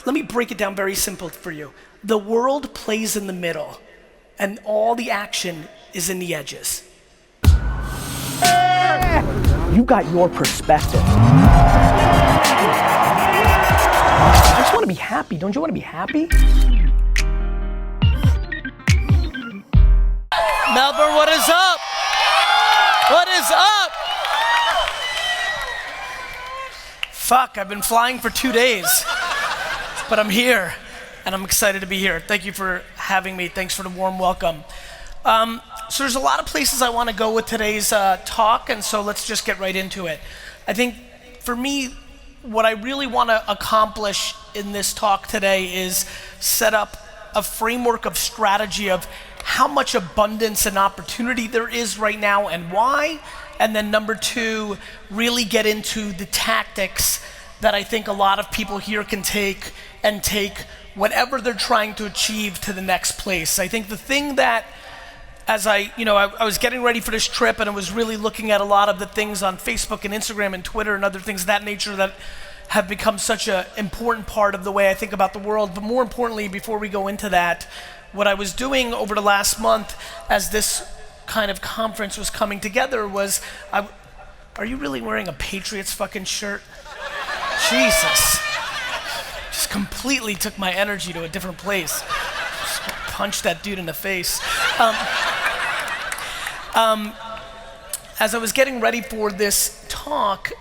let me break it down very simple for you. The world plays in the middle, and all the action is in the edges. You got your perspective. I just want to be happy. Don't you want to be happy? Melbourne, what is up? What is up? Fuck, I've been flying for 2 days, but I'm here, and I'm excited to be here. Thank you for having me. Thanks for the warm welcome. So there's a lot of places I want to go with today's talk, and so let's just get right into it. I think for me, what I really want to accomplish in this talk today is set up a framework of strategy of how much abundance and opportunity there is right now and why, and then number two, really get into the tactics that I think a lot of people here can take and take whatever they're trying to achieve to the next place. I think the thing that, as I was getting ready for this trip and I was really looking at a lot of the things on Facebook and Instagram and Twitter and other things of that nature that have become such an important part of the way I think about the world. But more importantly, before we go into that, what I was doing over the last month as this kind of conference was coming together was, are you really wearing a Patriots fucking shirt? Jesus. Just completely took my energy to a different place. Just punched that dude in the face. As I was getting ready for this talk,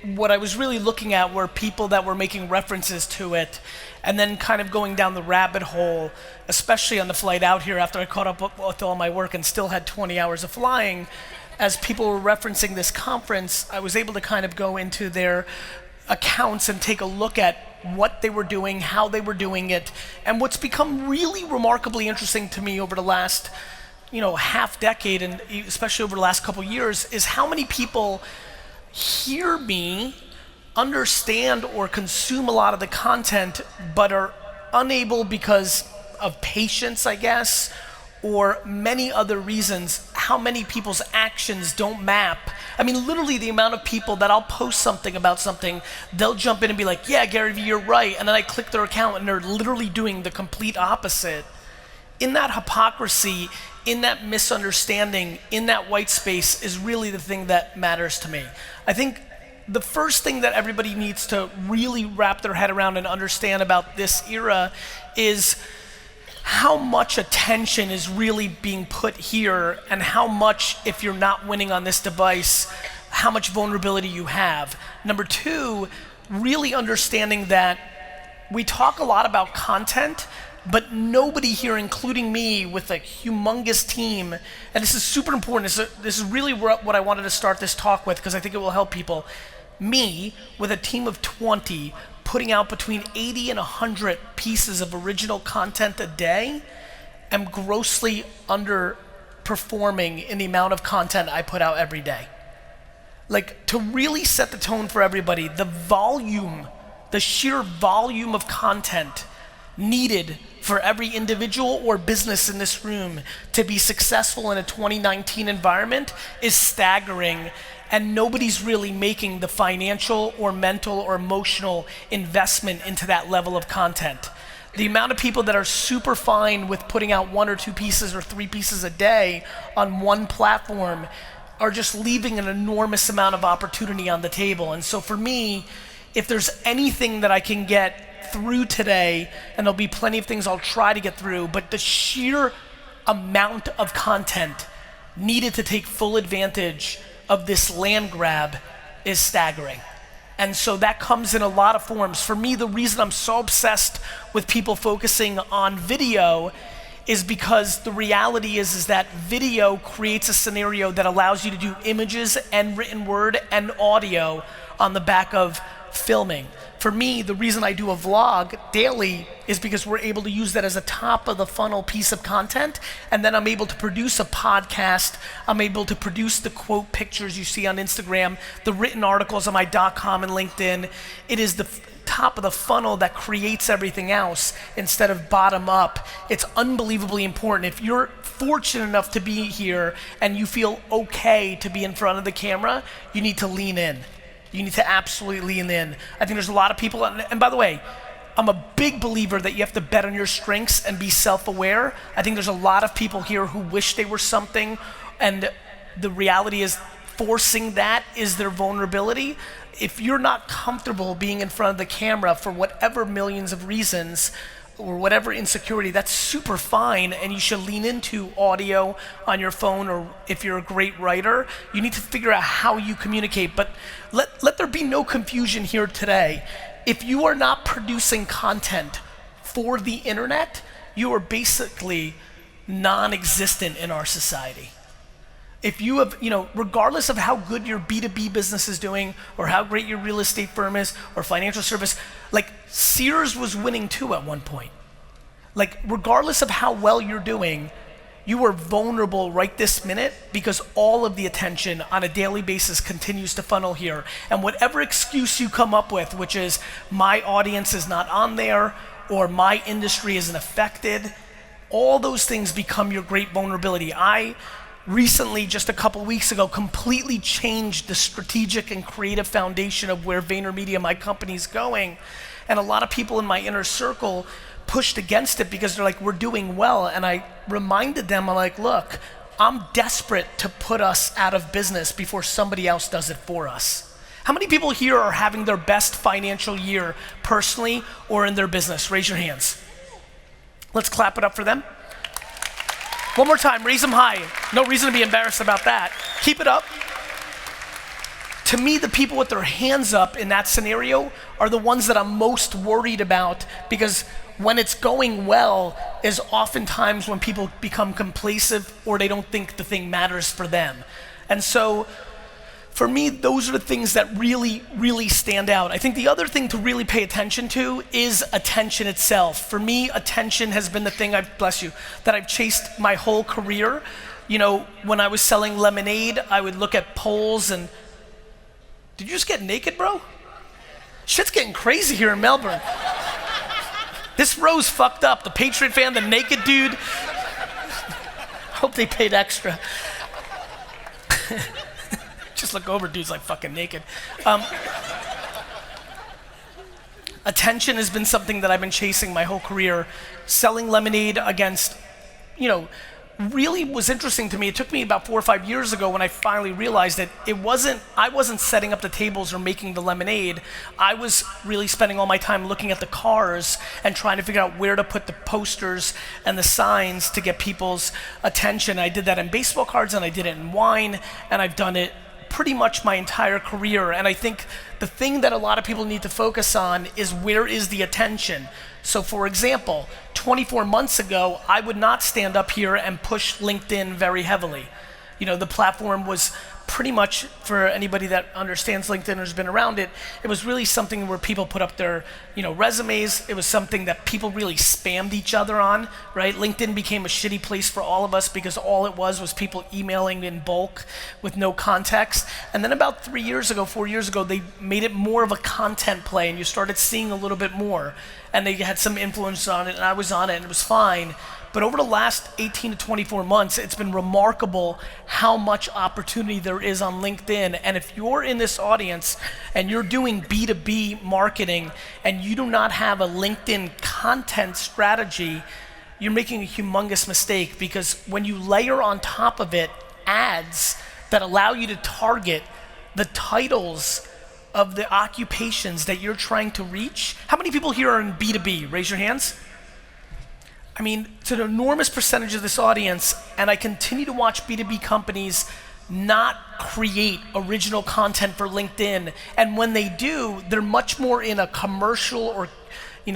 what I was really looking at were people that were making references to it and then kind of going down the rabbit hole, especially on the flight out here after I caught up with all my work and still had 20 hours of flying. As people were referencing this conference, I was able to kind of go into their accounts and take a look at what they were doing, how they were doing it, and what's become really remarkably interesting to me over the last half decade, and especially over the last couple years, is how many people hear me, understand or consume a lot of the content, but are unable because of patience, I guess, or many other reasons, how many people's actions don't map. I mean, literally the amount of people that I'll post something about something, they'll jump in and be like, yeah, GaryVee, you're right, and then I click their account and they're literally doing the complete opposite. In that hypocrisy, in that misunderstanding, in that white space is really the thing that matters to me. I think the first thing that everybody needs to really wrap their head around and understand about this era is how much attention is really being put here and how much, if you're not winning on this device, how much vulnerability you have. Number two, really understanding that we talk a lot about content, but nobody here, including me with a humongous team, and this is super important, this is really what I wanted to start this talk with because I think it will help people. Me, with a team of 20, putting out between 80 and 100 pieces of original content a day, am grossly underperforming in the amount of content I put out every day. Like, to really set the tone for everybody, the sheer volume of content needed for every individual or business in this room to be successful in a 2019 environment is staggering, and nobody's really making the financial or mental or emotional investment into that level of content. The amount of people that are super fine with putting out 1 or 2 pieces or 3 pieces a day on one platform are just leaving an enormous amount of opportunity on the table. And so for me, if there's anything that I can get through today, and there'll be plenty of things I'll try to get through, but the sheer amount of content needed to take full advantage of this land grab is staggering. And so that comes in a lot of forms. For me, the reason I'm so obsessed with people focusing on video is because the reality is that video creates a scenario that allows you to do images and written word and audio on the back of filming. For me, the reason I do a vlog daily is because we're able to use that as a top of the funnel piece of content, and then I'm able to produce a podcast, I'm able to produce the quote pictures you see on Instagram, the written articles on my .com and LinkedIn. It is the top of the funnel that creates everything else instead of bottom up. It's unbelievably important. If you're fortunate enough to be here and you feel okay to be in front of the camera, you need to lean in. You need to absolutely lean in. I think there's a lot of people, and by the way, I'm a big believer that you have to bet on your strengths and be self-aware. I think there's a lot of people here who wish they were something, and the reality is forcing that is their vulnerability. If you're not comfortable being in front of the camera for whatever millions of reasons or whatever insecurity, that's super fine, and you should lean into audio on your phone, or if you're a great writer, you need to figure out how you communicate. But let there be no confusion here today. If you are not producing content for the internet, you are basically non-existent in our society. If you have, regardless of how good your B2B business is doing, or how great your real estate firm is, or financial service, like Sears was winning too at one point. Like, regardless of how well you're doing, you are vulnerable right this minute because all of the attention on a daily basis continues to funnel here. And whatever excuse you come up with, which is my audience is not on there, or my industry isn't affected, all those things become your great vulnerability. I recently, just a couple weeks ago, completely changed the strategic and creative foundation of where VaynerMedia, my company's going. And a lot of people in my inner circle pushed against it because they're like, we're doing well. And I reminded them, I'm like, look, I'm desperate to put us out of business before somebody else does it for us. How many people here are having their best financial year personally or in their business? Raise your hands. Let's clap it up for them. One more time, raise them high. No reason to be embarrassed about that. Keep it up. To me, the people with their hands up in that scenario are the ones that I'm most worried about, because when it's going well is oftentimes when people become complacent or they don't think the thing matters for them. And so for me, those are the things that really, really stand out. I think the other thing to really pay attention to is attention itself. For me, attention has been the thing, that I've chased my whole career. When I was selling lemonade, I would look at polls and, did you just get naked, bro? Shit's getting crazy here in Melbourne. This row's fucked up. The Patriot fan, the naked dude. Hope they paid extra. Just look over, dude's like fucking naked. Attention has been something that I've been chasing my whole career. Selling lemonade against, really was interesting to me. It took me about 4 or 5 years ago when I finally realized that I wasn't setting up the tables or making the lemonade. I was really spending all my time looking at the cars and trying to figure out where to put the posters and the signs to get people's attention. I did that in baseball cards, and I did it in wine, and I've done it pretty much my entire career. And I think the thing that a lot of people need to focus on is, where is the attention? So for example, 24 months ago, I would not stand up here and push LinkedIn very heavily. The platform was pretty much, for anybody that understands LinkedIn or has been around it, it was really something where people put up their, resumes. It was something that people really spammed each other on, right? LinkedIn became a shitty place for all of us because all it was people emailing in bulk with no context. And then about 4 years ago, they made it more of a content play, and you started seeing a little bit more. And they had some influence on it, and I was on it, and it was fine. But over the last 18 to 24 months, it's been remarkable how much opportunity there is on LinkedIn. And if you're in this audience and you're doing B2B marketing and you do not have a LinkedIn content strategy, you're making a humongous mistake, because when you layer on top of it ads that allow you to target the titles of the occupations that you're trying to reach. How many people here are in B2B? Raise your hands. I mean, it's an enormous percentage of this audience, and I continue to watch B2B companies not create original content for LinkedIn. And when they do, they're much more in a commercial or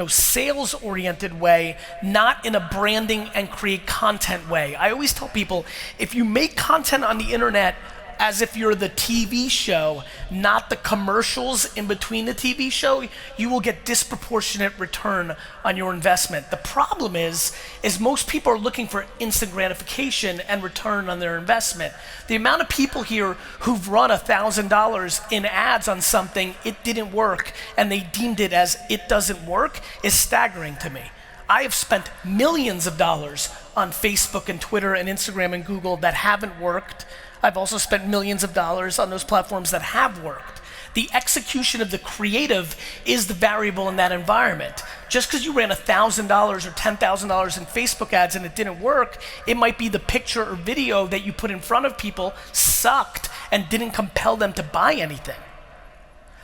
sales-oriented way, not in a branding and create content way. I always tell people, if you make content on the internet as if you're the TV show, not the commercials in between the TV show, you will get disproportionate return on your investment. The problem is most people are looking for instant gratification and return on their investment. The amount of people here who've run $1,000 in ads on something, it didn't work, and they deemed it as it doesn't work, is staggering to me. I have spent millions of dollars on Facebook and Twitter and Instagram and Google that haven't worked. I've also spent millions of dollars on those platforms that have worked. The execution of the creative is the variable in that environment. Just because you ran $1,000 or $10,000 in Facebook ads and it didn't work, it might be the picture or video that you put in front of people sucked and didn't compel them to buy anything.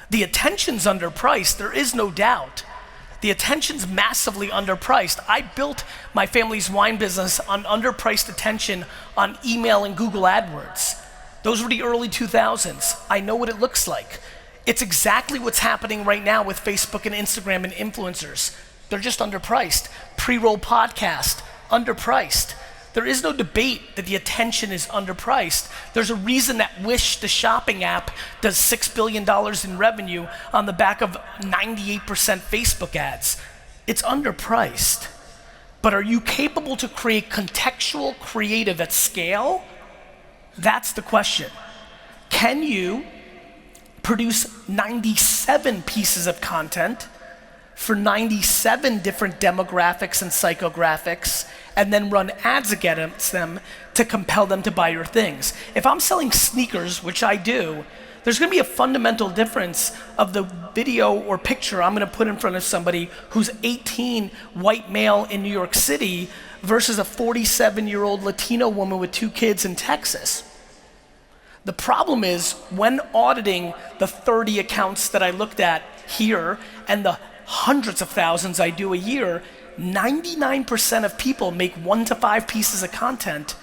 The attention's underpriced, there is no doubt. The attention's massively underpriced. I built my family's wine business on underpriced attention on email and Google AdWords. Those were the early 2000s. I know what it looks like. It's exactly what's happening right now with Facebook and Instagram and influencers. They're just underpriced. Pre-roll podcast, underpriced. There is no debate that the attention is underpriced. There's a reason that Wish, the shopping app, does $6 billion in revenue on the back of 98% Facebook ads. It's underpriced. But are you capable to create contextual creative at scale? That's the question. Can you produce 97 pieces of content for 97 different demographics and psychographics and then run ads against them to compel them to buy your things? If I'm selling sneakers, which I do, there's gonna be a fundamental difference of the video or picture I'm gonna put in front of somebody who's 18, white male in New York City versus a 47-year-old Latino woman with 2 kids in Texas. The problem is when auditing the 30 accounts that I looked at here and the hundreds of thousands I do a year, 99% of people make 1 to 5 pieces of content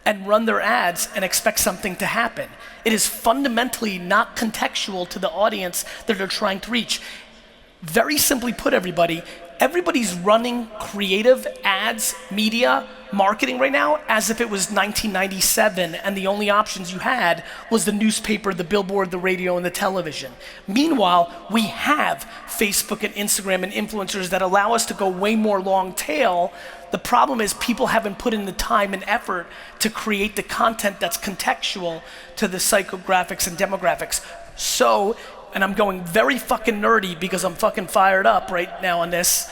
and run their ads and expect something to happen. It is fundamentally not contextual to the audience that they're trying to reach. Very simply put, everybody's running creative ads, media, marketing right now as if it was 1997 and the only options you had was the newspaper, the billboard, the radio, and the television. Meanwhile, we have Facebook and Instagram and influencers that allow us to go way more long tail. The problem is people haven't put in the time and effort to create the content that's contextual to the psychographics and demographics. So, and I'm going very fucking nerdy because I'm fucking fired up right now on this,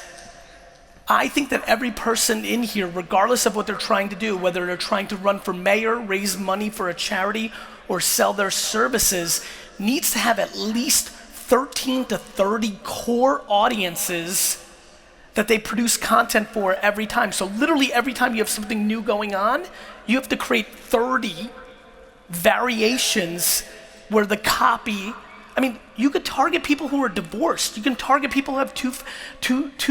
I think that every person in here, regardless of what they're trying to do, whether they're trying to run for mayor, raise money for a charity, or sell their services, needs to have at least 13 to 30 core audiences that they produce content for every time. So literally every time you have something new going on, you have to create 30 variations where the copy, I mean, you could target people who are divorced. You can target people who have two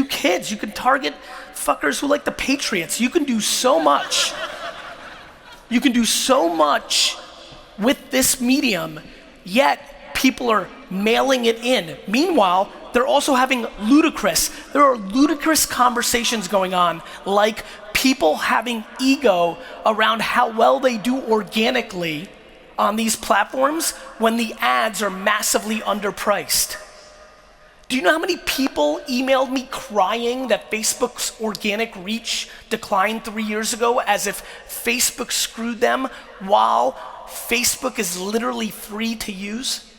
kids. You can target fuckers who like the Patriots. You can do so much. You can do so much with this medium, yet people are mailing it in. Meanwhile, they're also having there are ludicrous conversations going on, like people having ego around how well they do organically on these platforms when the ads are massively underpriced. Do you know how many people emailed me crying that Facebook's organic reach declined 3 years ago as if Facebook screwed them while Facebook is literally free to use?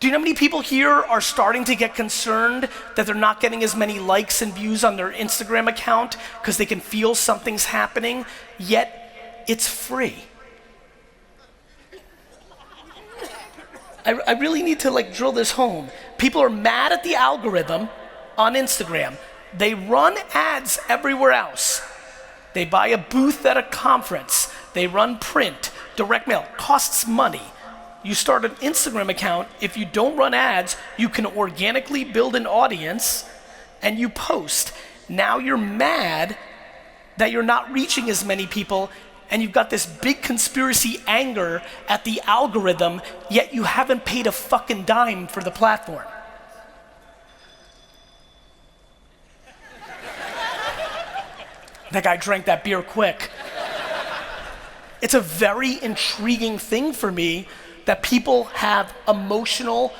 Do you know how many people here are starting to get concerned that they're not getting as many likes and views on their Instagram account because they can feel something's happening, yet it's free? I really need to drill this home. People are mad at the algorithm on Instagram. They run ads everywhere else. They buy a booth at a conference. They run print, direct mail, costs money. You start an Instagram account, if you don't run ads, you can organically build an audience and you post. Now you're mad that you're not reaching as many people and you've got this big conspiracy anger at the algorithm, yet you haven't paid a fucking dime for the platform. That guy drank that beer quick. It's a very intriguing thing for me that people have emotional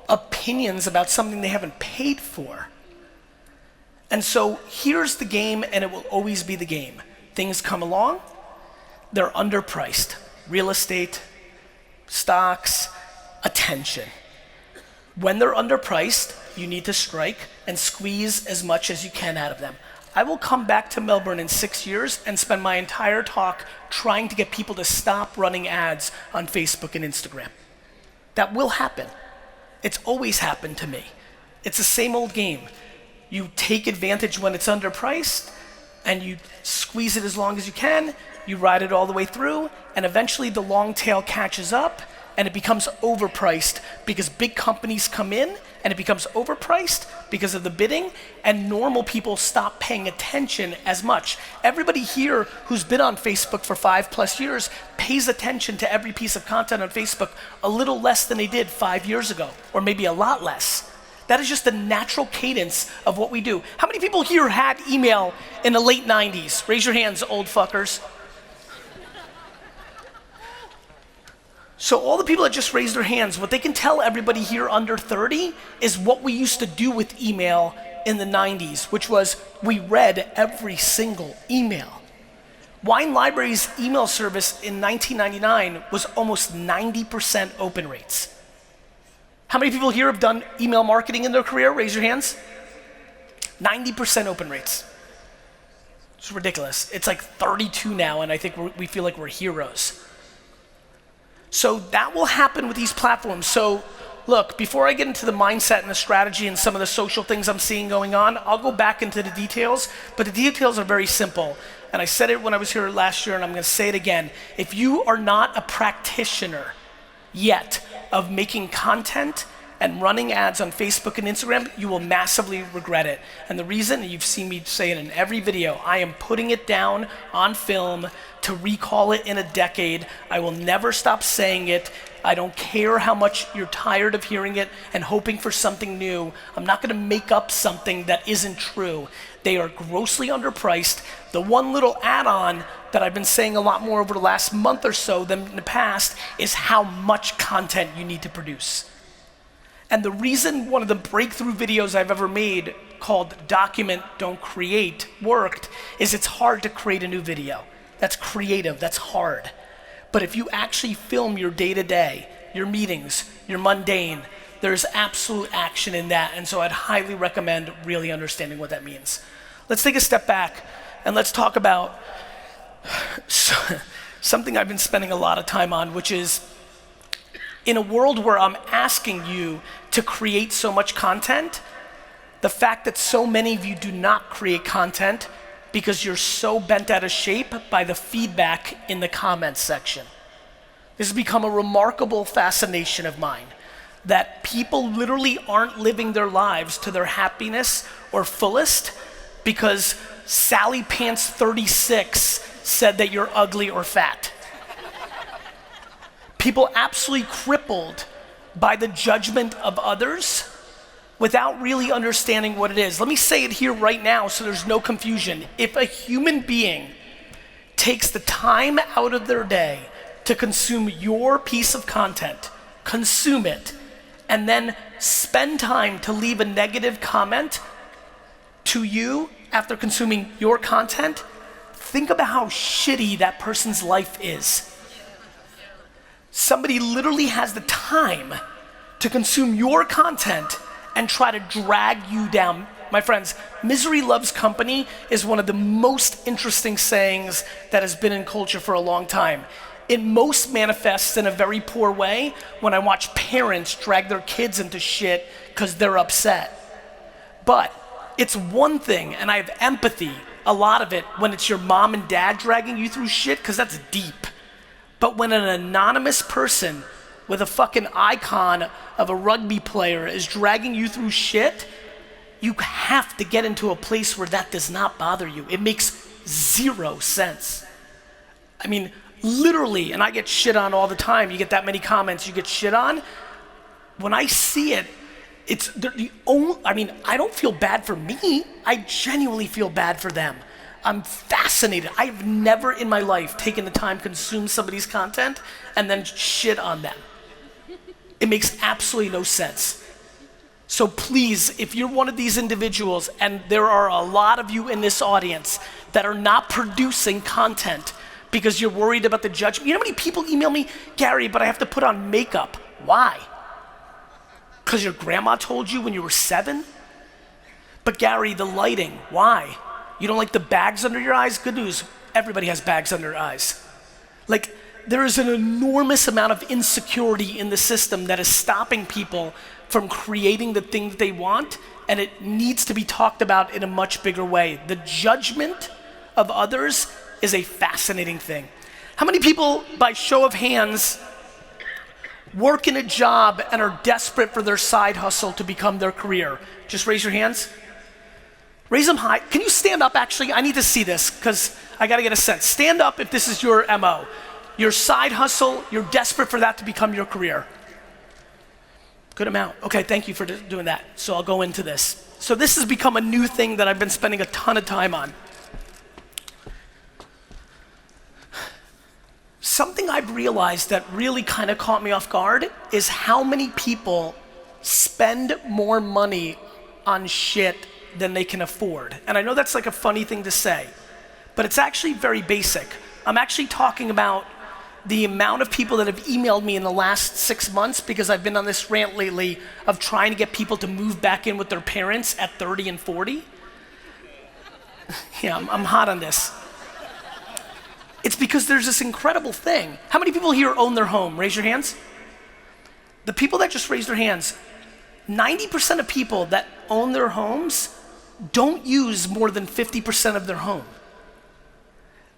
opinions about something they haven't paid for. And so here's the game, and it will always be the game. Things come along, they're underpriced. Real estate, stocks, attention. When they're underpriced, you need to strike and squeeze as much as you can out of them. I will come back to Melbourne in 6 years and spend my entire talk trying to get people to stop running ads on Facebook and Instagram. That will happen. It's always happened to me. It's the same old game. You take advantage when it's underpriced, and you squeeze it as long as you can, you ride it all the way through, and eventually the long tail catches up, and it becomes overpriced because big companies come in, and it becomes overpriced because of the bidding, and normal people stop paying attention as much. Everybody here who's been on Facebook for 5+ years pays attention to every piece of content on Facebook a little less than they did 5 years ago, or maybe a lot less. That is just the natural cadence of what we do. How many people here had email in the late 90s? Raise your hands, old fuckers. So all the people that just raised their hands, what they can tell everybody here under 30 is what we used to do with email in the 90s, which was we read every single email. Wine Library's email service in 1999 was almost 90% open rates. How many people here have done email marketing in their career? Raise your hands. 90% open rates. It's ridiculous. It's like 32 now, and I think we feel like we're heroes. So that will happen with these platforms. So look, before I get into the mindset and the strategy and some of the social things I'm seeing going on, I'll go back into the details, but the details are very simple. And I said it when I was here last year, and I'm gonna say it again. If you are not a practitioner yet of making content and running ads on Facebook and Instagram, you will massively regret it. And the reason, and you've seen me say it in every video, I am putting it down on film to recall it in a decade. I will never stop saying it. I don't care how much you're tired of hearing it and hoping for something new. I'm not gonna make up something that isn't true. They are grossly underpriced. The one little add-on that I've been saying a lot more over the last month or so than in the past is how much content you need to produce. And the reason one of the breakthrough videos I've ever made called Document, Don't Create worked is it's hard to create a new video. That's creative, that's hard. But if you actually film your day-to-day, your meetings, your mundane, there's absolute action in that. And so I'd highly recommend really understanding what that means. Let's take a step back and let's talk about something I've been spending a lot of time on, which is in a world where I'm asking you to create so much content, the fact that so many of you do not create content because you're so bent out of shape by the feedback in the comments section. This has become a remarkable fascination of mine, that people literally aren't living their lives to their happiness or fullest because Sally Pants 36 said that you're ugly or fat. People absolutely crippled by the judgment of others without really understanding what it is. Let me say it here right now so there's no confusion. If a human being takes the time out of their day to consume your piece of content, consume it, and then spend time to leave a negative comment to you after consuming your content, think about how shitty that person's life is. Somebody literally has the time to consume your content and try to drag you down. My friends, misery loves company is one of the most interesting sayings that has been in culture for a long time. It most manifests in a very poor way when I watch parents drag their kids into shit because they're upset. But it's one thing, and I have empathy, a lot of it, when it's your mom and dad dragging you through shit, because that's deep. But when an anonymous person with a fucking icon of a rugby player is dragging you through shit, you have to get into a place where that does not bother you. It makes zero sense. I mean, literally, and I get shit on all the time. You get that many comments, you get shit on. When I see it, it's the only, I mean, I don't feel bad for me. I genuinely feel bad for them. I'm fascinated. I've never in my life taken the time to consume somebody's content and then shit on them. It makes absolutely no sense. So please, if you're one of these individuals, and there are a lot of you in this audience that are not producing content because you're worried about the judgment. You know how many people email me, Gary, but I have to put on makeup. Why? Because your grandma told you when you were 7? But Gary, the lighting, why? You don't like the bags under your eyes? Good news, everybody has bags under their eyes. Like, there is an enormous amount of insecurity in the system that is stopping people from creating the things they want, and it needs to be talked about in a much bigger way. The judgment of others is a fascinating thing. How many people, by show of hands, work in a job and are desperate for their side hustle to become their career? Just raise your hands. Raise them high. Can you stand up, actually? I need to see this, because I gotta get a sense. Stand up if this is your MO. Your side hustle, you're desperate for that to become your career. Good amount. Okay, thank you for doing that. So I'll go into this. So this has become a new thing that I've been spending a ton of time on. Something I've realized that really kind of caught me off guard is how many people spend more money on shit than they can afford. And I know that's like a funny thing to say, but it's actually very basic. I'm actually talking about the amount of people that have emailed me in the last 6 months, because I've been on this rant lately of trying to get people to move back in with their parents at 30 and 40. Yeah, I'm hot on this. It's because there's this incredible thing. How many people here own their home? Raise your hands. The people that just raised their hands, 90% of people that own their homes don't use more than 50% of their home.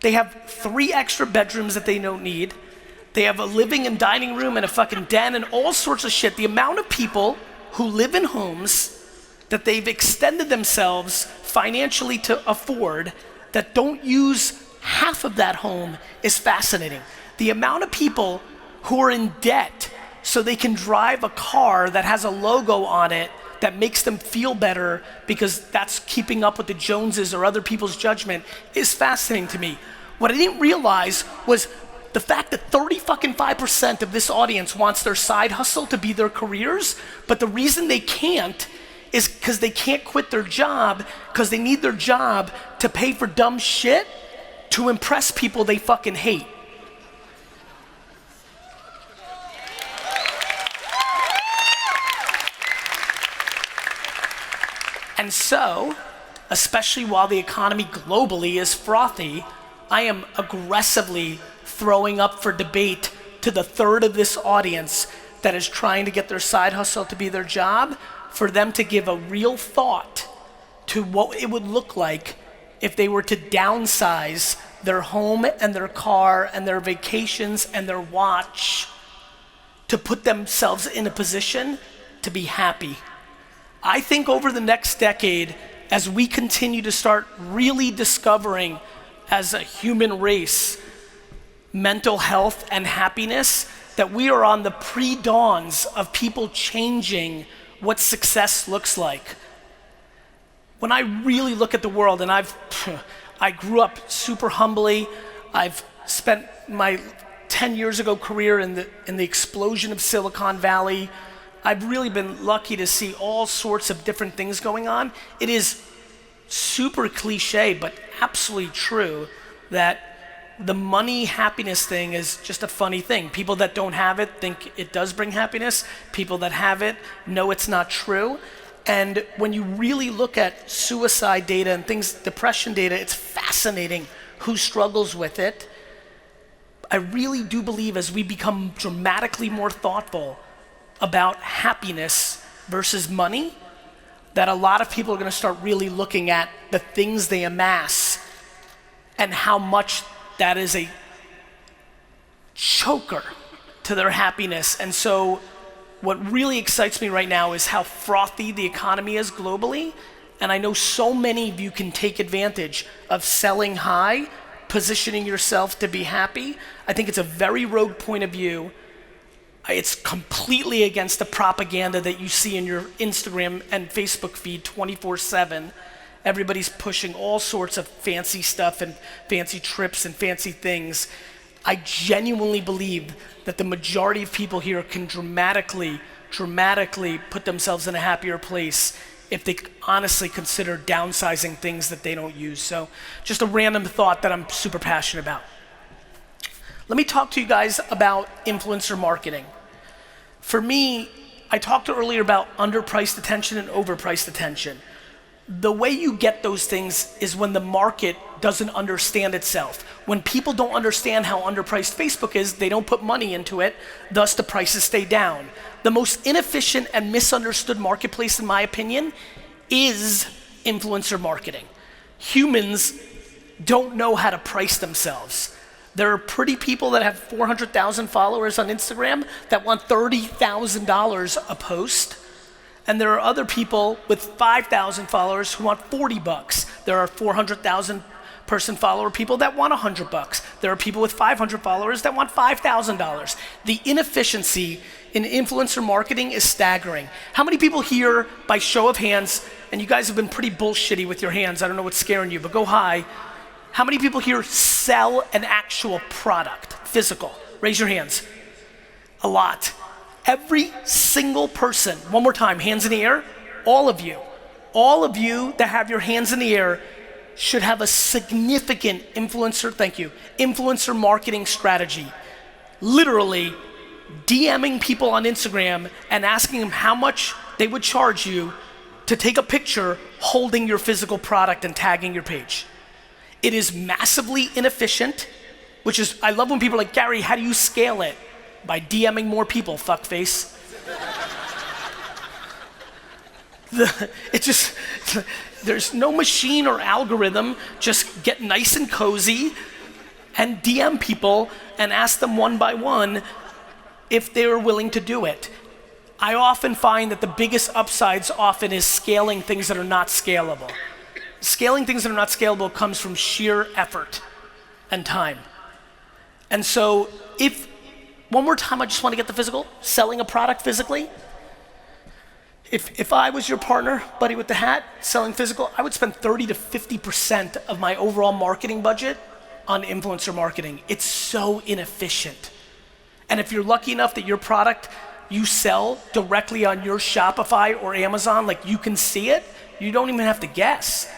They have 3 extra bedrooms that they don't need. They have a living and dining room and a fucking den and all sorts of shit. The amount of people who live in homes that they've extended themselves financially to afford that don't use half of that home is fascinating. The amount of people who are in debt so they can drive a car that has a logo on it that makes them feel better because that's keeping up with the Joneses or other people's judgment is fascinating to me. What I didn't realize was the fact that 35% of this audience wants their side hustle to be their careers, but the reason they can't is because they can't quit their job because they need their job to pay for dumb shit to impress people they fucking hate. And so, especially while the economy globally is frothy, I am aggressively throwing up for debate to the third of this audience that is trying to get their side hustle to be their job, for them to give a real thought to what it would look like if they were to downsize their home and their car and their vacations and their watch to put themselves in a position to be happy. I think over the next decade, as we continue to start really discovering as a human race mental health and happiness, that we are on the pre-dawns of people changing what success looks like. When I really look at the world, and I grew up super humbly, I've spent my 10 years ago career in the explosion of Silicon Valley. I've really been lucky to see all sorts of different things going on. It is super cliche, but absolutely true, that the money happiness thing is just a funny thing. People that don't have it think it does bring happiness. People that have it know it's not true. And when you really look at suicide data and things, depression data, it's fascinating who struggles with it. I really do believe as we become dramatically more thoughtful about happiness versus money, that a lot of people are gonna start really looking at the things they amass and how much that is a choker to their happiness. And so what really excites me right now is how frothy the economy is globally. And I know so many of you can take advantage of selling high, positioning yourself to be happy. I think it's a very rogue point of view. It's completely against the propaganda that you see in your Instagram and Facebook feed 24/7. Everybody's pushing all sorts of fancy stuff and fancy trips and fancy things. I genuinely believe that the majority of people here can dramatically put themselves in a happier place if they honestly consider downsizing things that they don't use. So just a random thought that I'm super passionate about. Let me talk to you guys about influencer marketing. For me, I talked earlier about underpriced attention and overpriced attention. The way you get those things is when the market doesn't understand itself. When people don't understand how underpriced Facebook is, they don't put money into it, thus the prices stay down. The most inefficient and misunderstood marketplace, in my opinion, is influencer marketing. Humans don't know how to price themselves. There are pretty people that have 400,000 followers on Instagram that want $30,000 a post. And there are other people with 5,000 followers who want 40 bucks. There are 400,000 person follower people that want 100 bucks. There are people with 500 followers that want $5,000. The inefficiency in influencer marketing is staggering. How many people here, by show of hands, and you guys have been pretty bullshitty with your hands, I don't know what's scaring you, but go high. How many people here sell an actual product, physical? Raise your hands. A lot. Every single person, one more time, hands in the air, all of you that have your hands in the air should have a significant influencer marketing strategy. Literally DMing people on Instagram and asking them how much they would charge you to take a picture holding your physical product and tagging your page. It is massively inefficient, which is, I love when people are like, Gary, how do you scale it? By DMing more people, fuckface. There's no machine or algorithm, just get nice and cozy and DM people and ask them one by one if they're willing to do it. I often find that the biggest upsides often is scaling things that are not scalable. Scaling things that are not scalable comes from sheer effort and time. And so one more time, I just want to get the physical, selling a product physically. If I was your partner, buddy with the hat, selling physical, I would spend 30 to 50% of my overall marketing budget on influencer marketing. It's so inefficient. And if you're lucky enough that your product you sell directly on your Shopify or Amazon, like you can see it, you don't even have to guess.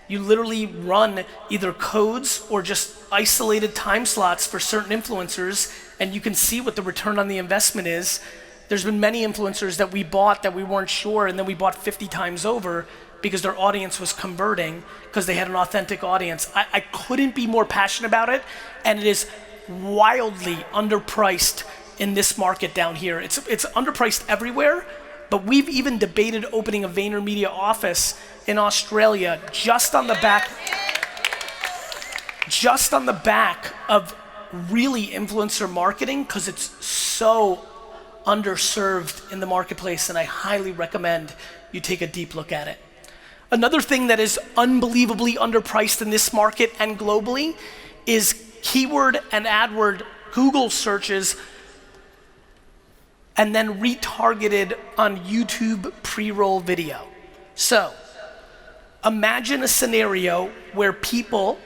You literally run either codes or just isolated time slots for certain influencers, and you can see what the return on the investment is. There's been many influencers that we bought that we weren't sure, and then we bought 50 times over because their audience was converting because they had an authentic audience. I couldn't be more passionate about it, and it is wildly underpriced in this market down here. It's underpriced everywhere, but we've even debated opening a VaynerMedia office in Australia just on the back of really influencer marketing, because it's so underserved in the marketplace, and I highly recommend you take a deep look at it. Another thing that is unbelievably underpriced in this market and globally is keyword and AdWord Google searches and then retargeted on YouTube pre-roll video. So imagine a scenario where people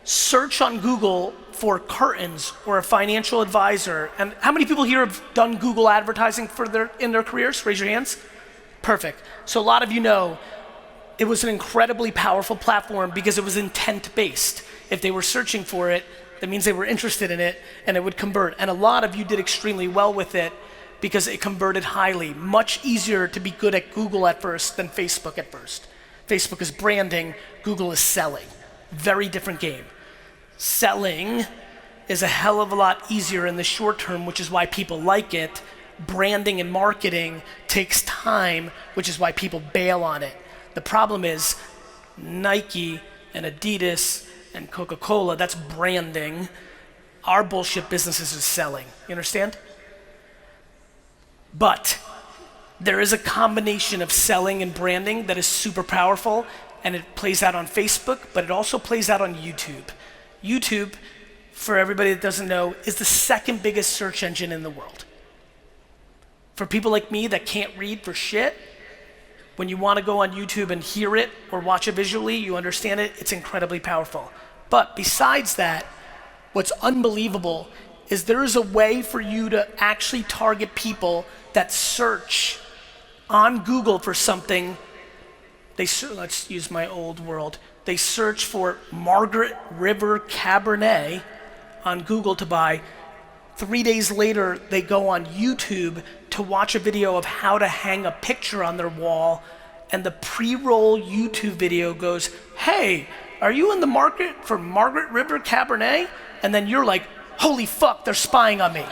search on Google for curtains or a financial advisor. And how many people here have done Google advertising in their careers? Raise your hands. Perfect. So a lot of you know it was an incredibly powerful platform because it was intent-based. If they were searching for it, that means they were interested in it and it would convert. And a lot of you did extremely well with it because it converted highly. Much easier to be good at Google at first than Facebook at first. Facebook is branding, Google is selling. Very different game. Selling is a hell of a lot easier in the short term, which is why people like it. Branding and marketing takes time, which is why people bail on it. The problem is Nike and Adidas and Coca-Cola, that's branding. Our bullshit businesses is selling. You understand? But there is a combination of selling and branding that is super powerful, and it plays out on Facebook, but it also plays out on YouTube. YouTube, for everybody that doesn't know, is the second biggest search engine in the world. For people like me that can't read for shit, when you want to go on YouTube and hear it or watch it visually, you understand it, it's incredibly powerful. But besides that, what's unbelievable is there is a way for you to actually target people that search on Google for something. Let's use my old world. They search for Margaret River Cabernet on Google to buy. 3 days later, they go on YouTube to watch a video of how to hang a picture on their wall, and the pre-roll YouTube video goes, hey, are you in the market for Margaret River Cabernet? And then you're like, holy fuck, they're spying on me.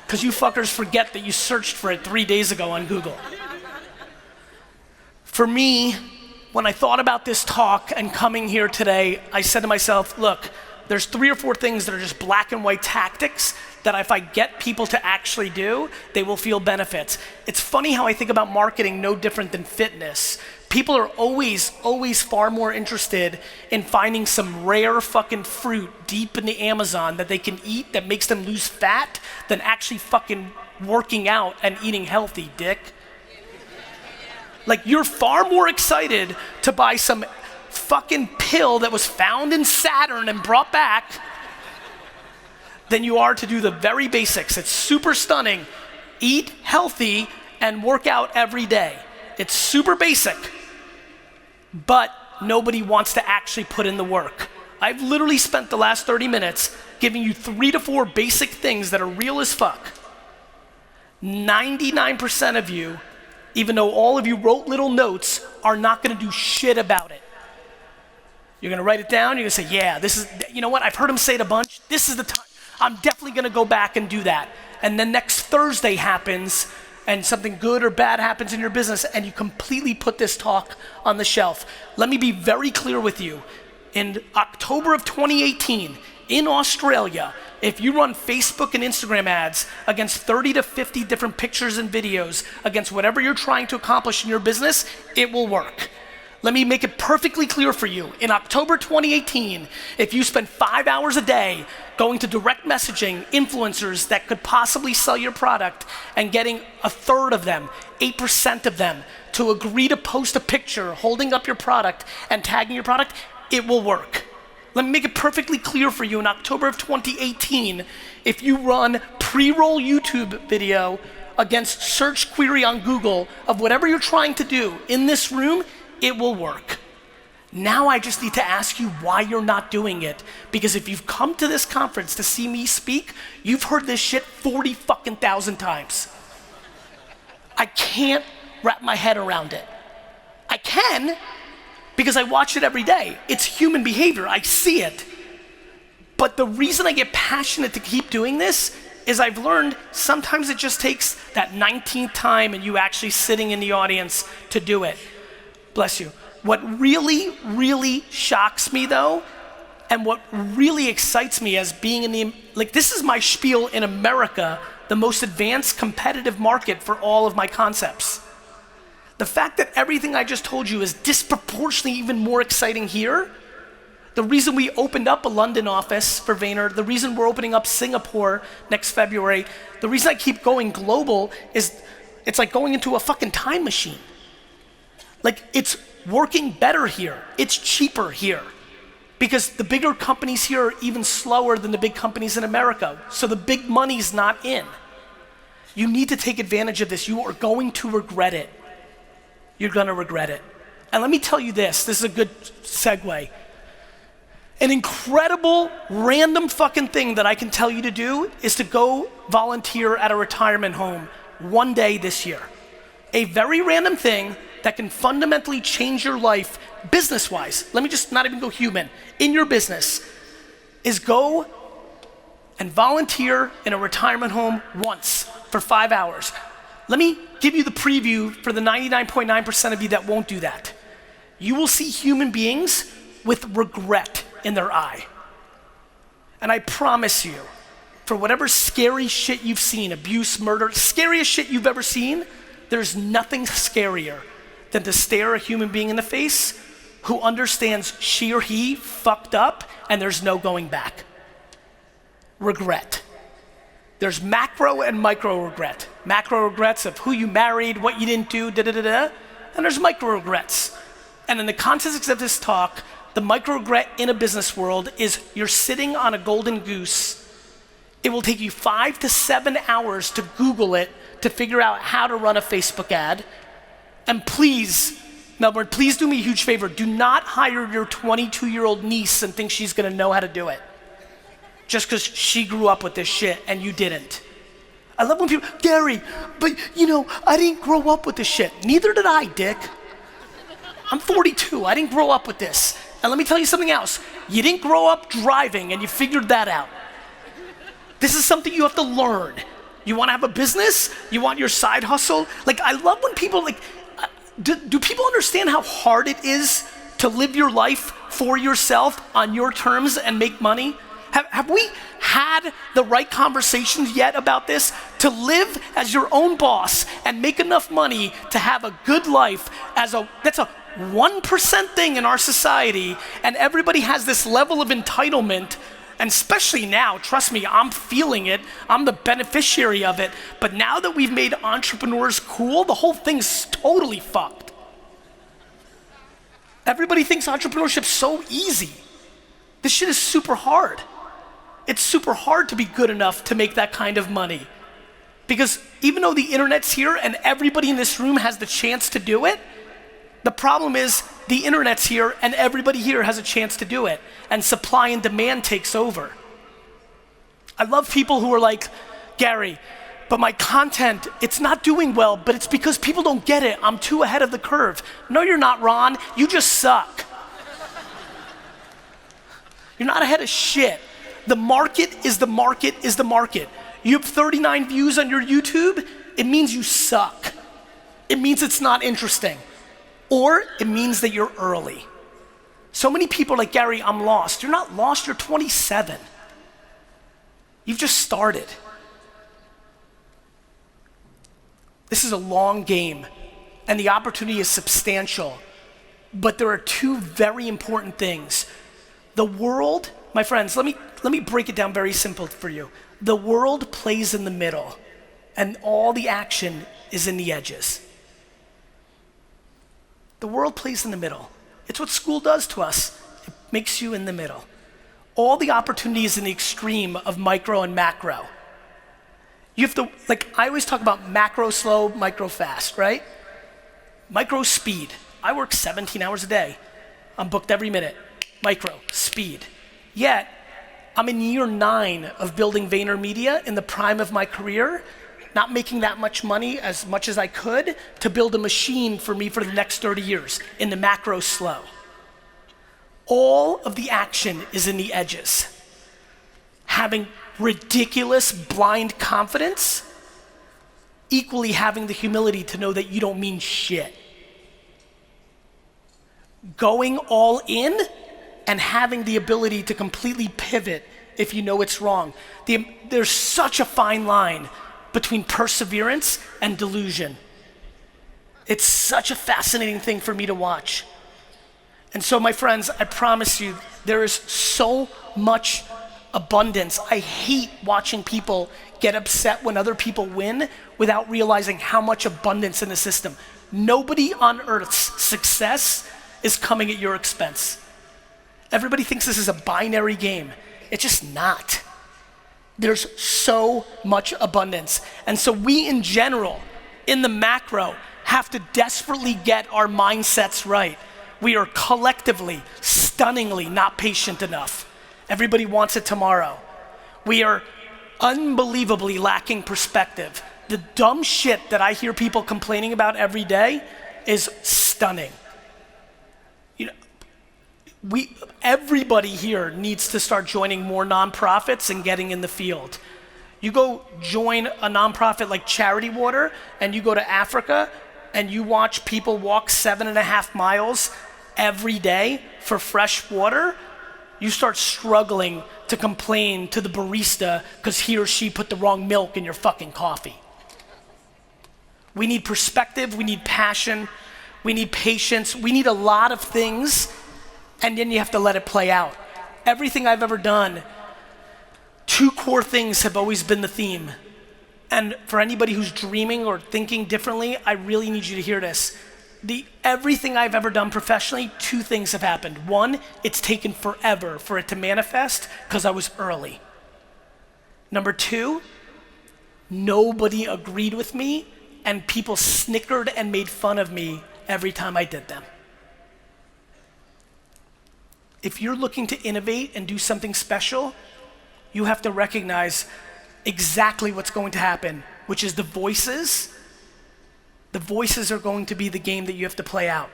Because you fuckers forget that you searched for it 3 days ago on Google. For me, when I thought about this talk and coming here today, I said to myself, look, there's 3 or 4 things that are just black and white tactics that if I get people to actually do, they will feel benefits. It's funny how I think about marketing no different than fitness. People are always far more interested in finding some rare fucking fruit deep in the Amazon that they can eat that makes them lose fat than actually fucking working out and eating healthy, dick. Like, you're far more excited to buy some fucking pill that was found in Saturn and brought back than you are to do the very basics. It's super stunning. Eat healthy and work out every day. It's super basic, but nobody wants to actually put in the work. I've literally spent the last 30 minutes giving you 3 to 4 basic things that are real as fuck. 99% of you, even though all of you wrote little notes, are not gonna do shit about it. You're gonna write it down, you're gonna say, yeah, this is, you know what, I've heard him say it a bunch, this is the time. I'm definitely gonna go back and do that. And then next Thursday happens, and something good or bad happens in your business, and you completely put this talk on the shelf. Let me be very clear with you. In October of 2018, in Australia, if you run Facebook and Instagram ads against 30 to 50 different pictures and videos against whatever you're trying to accomplish in your business, it will work. Let me make it perfectly clear for you. In October 2018, if you spend 5 hours a day going to direct messaging influencers that could possibly sell your product and getting 1/3 of them, 8% of them, to agree to post a picture holding up your product and tagging your product, it will work. Let me make it perfectly clear for you. In October of 2018, if you run pre-roll YouTube video against search query on Google of whatever you're trying to do in this room, it will work. Now I just need to ask you why you're not doing it. Because if you've come to this conference to see me speak, you've heard this shit 40 fucking thousand times. I can't wrap my head around it. I can, because I watch it every day. It's human behavior, I see it. But the reason I get passionate to keep doing this is I've learned sometimes it just takes that 19th time and you actually sitting in the audience to do it. Bless you. What really, really shocks me though, and what really excites me as being in the, like this is my spiel in America, the most advanced competitive market for all of my concepts. The fact that everything I just told you is disproportionately even more exciting here, the reason we opened up a London office for Vayner, the reason we're opening up Singapore next February, the reason I keep going global is it's like going into a fucking time machine. Like, it's working better here. It's cheaper here. Because the bigger companies here are even slower than the big companies in America. So the big money's not in. You need to take advantage of this. You are going to regret it. You're gonna regret it. And let me tell you this is a good segue. An incredible, random fucking thing that I can tell you to do is to go volunteer at a retirement home one day this year. A very random thing that can fundamentally change your life business-wise. Let me just not even go human. In your business, is go and volunteer in a retirement home once for 5 hours. Let me give you the preview for the 99.9% of you that won't do that. You will see human beings with regret in their eye. And I promise you, for whatever scary shit you've seen, abuse, murder, scariest shit you've ever seen, there's nothing scarier than to stare a human being in the face who understands she or he fucked up and there's no going back. Regret. There's macro and micro regret. Macro regrets of who you married, what you didn't do, da-da-da-da, and there's micro regrets. And in the context of this talk, the micro regret in a business world is you're sitting on a golden goose. It will take you 5 to 7 hours to Google it to figure out how to run a Facebook ad. And please, Melbourne, please do me a huge favor. Do not hire your 22-year-old niece and think she's gonna know how to do it. Just because she grew up with this shit and you didn't. I love when people, Gary, but you know, I didn't grow up with this shit. Neither did I, dick. I'm 42, I didn't grow up with this. And let me tell you something else. You didn't grow up driving and you figured that out. This is something you have to learn. You wanna have a business? You want your side hustle? Like, I love when people like, do people understand how hard it is to live your life for yourself on your terms and make money? Have we had the right conversations yet about this? To live as your own boss and make enough money to have a good life that's a 1% thing in our society, and everybody has this level of entitlement, and especially now, trust me, I'm feeling it, I'm the beneficiary of it, but now that we've made entrepreneurs cool, the whole thing's totally fucked. Everybody thinks entrepreneurship's so easy. This shit is super hard. It's super hard to be good enough to make that kind of money. Because even though the internet's here and everybody in this room has the chance to do it, the problem is the internet's here and everybody here has a chance to do it, and supply and demand takes over. I love people who are like, Gary, but my content, it's not doing well, but it's because people don't get it. I'm too ahead of the curve. No, you're not, Ron. You just suck. You're not ahead of shit. The market is the market is the market. You have 39 views on your YouTube, it means you suck. It means it's not interesting. Or it means that you're early. So many people are like, Gary, I'm lost. You're not lost, you're 27. You've just started. This is a long game, and the opportunity is substantial. But there are two very important things. The world, my friends, let me break it down very simple for you. The world plays in the middle, and all the action is in the edges. The world plays in the middle. It's what school does to us. It makes you in the middle. All the opportunity is in the extreme of micro and macro. You have to, like, I always talk about macro slow, micro fast, right? Micro speed. I work 17 hours a day. I'm booked every minute. Micro speed. Yet, I'm in year 9 of building VaynerMedia in the prime of my career, not making that much money as much as I could to build a machine for me for the next 30 years in the macro slow. All of the action is in the edges. Having ridiculous blind confidence, equally having the humility to know that you don't mean shit. Going all in and having the ability to completely pivot if you know it's wrong. There's such a fine line between perseverance and delusion. It's such a fascinating thing for me to watch. And so my friends, I promise you, there is so much abundance. I hate watching people get upset when other people win without realizing how much abundance in the system. Nobody on earth's success is coming at your expense. Everybody thinks this is a binary game. It's just not. There's so much abundance. And so we in general, in the macro, have to desperately get our mindsets right. We are collectively, stunningly not patient enough. Everybody wants it tomorrow. We are unbelievably lacking perspective. The dumb shit that I hear people complaining about every day is stunning. You know, everybody here needs to start joining more nonprofits and getting in the field. You go join a nonprofit like Charity Water, and you go to Africa, and you watch people walk 7.5 miles every day for fresh water, you start struggling to complain to the barista because he or she put the wrong milk in your fucking coffee. We need perspective, we need passion, we need patience, we need a lot of things, and then you have to let it play out. Everything I've ever done, 2 core things have always been the theme. And for anybody who's dreaming or thinking differently, I really need you to hear this. Everything I've ever done professionally, 2 things have happened. 1, it's taken forever for it to manifest because I was early. Number 2, nobody agreed with me and people snickered and made fun of me every time I did them. If you're looking to innovate and do something special, you have to recognize exactly what's going to happen, which is the voices are going to be the game that you have to play out.